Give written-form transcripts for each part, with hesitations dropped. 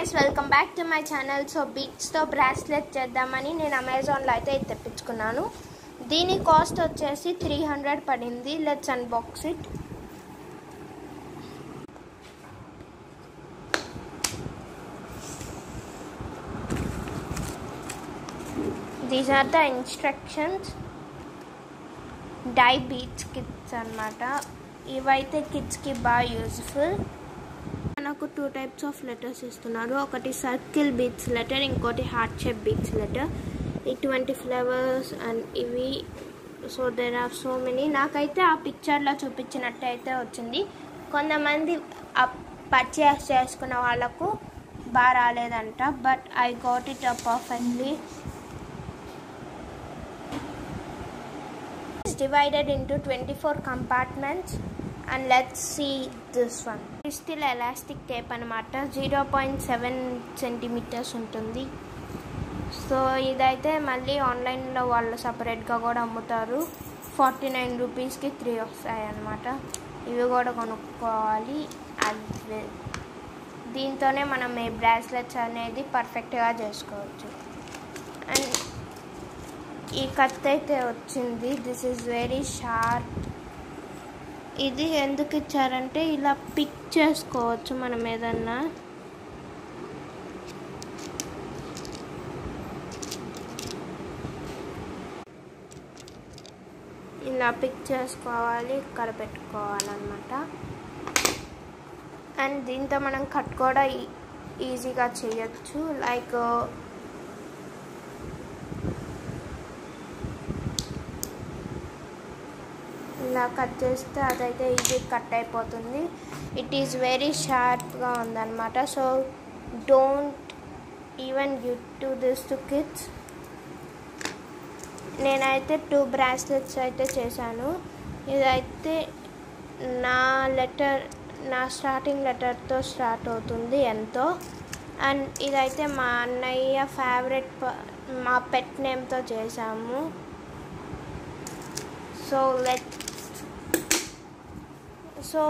guys, welcome back to my channel. So beads తో bracelet చేద్దామని నేను అమెజాన్ లో అయితే తెప్పించుకున్నాను. దీని కాస్ట్ వచ్చేసి 300 పడింది. Let's unbox it. These are the instructions. Dye beads kits అన్నమాట. ఇవైతే కిడ్స్ కి బాగా యూజ్ఫుల్. మనకు 2 టైప్స్ ఆఫ్ లెటర్స్ ఇస్తున్నారు. ఒకటి సర్కిల్ బీట్స్ లెటర్, ఇంకోటి హార్ట్ షేప్ బీట్స్ లెటర్. ఇటువంటి ఫ్లేవర్స్ అండ్ ఇవి. So there are so many. నాకైతే ఆ పిక్చర్లో చూపించినట్టు అయితే వచ్చింది. కొంతమంది పర్చేస్ చేసుకున్న వాళ్ళకు బాగా రాలేదంట, but I got it perfectly. It's divided into 24 compartments. And let's see this one. Still elastic tape anamata, 0.7 centimeters untundi. So idaithe malli online lo vallu separate ga kuda ammutaru. 49 rupees ki 3 vastayi anamata. Ivi kuda konukkovali. Deentone manam ee bracelets anedi perfect ga chesukovachu. And ee cut aithe vachindi. This is very sharp. ఇది ఎందుకు ఇచ్చారంటే ఇలా pick చేసుకోవచ్చు మనం ఏదన్నా. ఇలా pick చేసుకోవాలి, ఇక్కడ పెట్టుకోవాలన్నమాట. అండ్ దీంతో మనం కట్ కూడా ఈజీగా చేయొచ్చు. లైక్ ఇలా కట్ చేస్తే అదైతే ఈజీ కట్ అయిపోతుంది. ఇట్ ఈస్ వెరీ షార్ప్గా ఉందన్నమాట. So don't even give to this to kids. నేనైతే 2 బ్రాస్లెట్స్ అయితే చేశాను. ఇదైతే నా స్టార్టింగ్ లెటర్తో స్టార్ట్ అవుతుంది ఎంతో. అండ్ ఇదైతే మా అన్నయ్య ఫేవరెట్ మా పెట్ నేమ్తో చేశాము. సో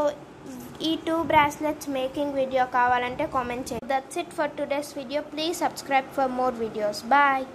ఈ 2 bracelets మేకింగ్ వీడియో కావాలంటే కామెంట్ చేయండి. That's it for today's video. Please subscribe for more videos. Bye.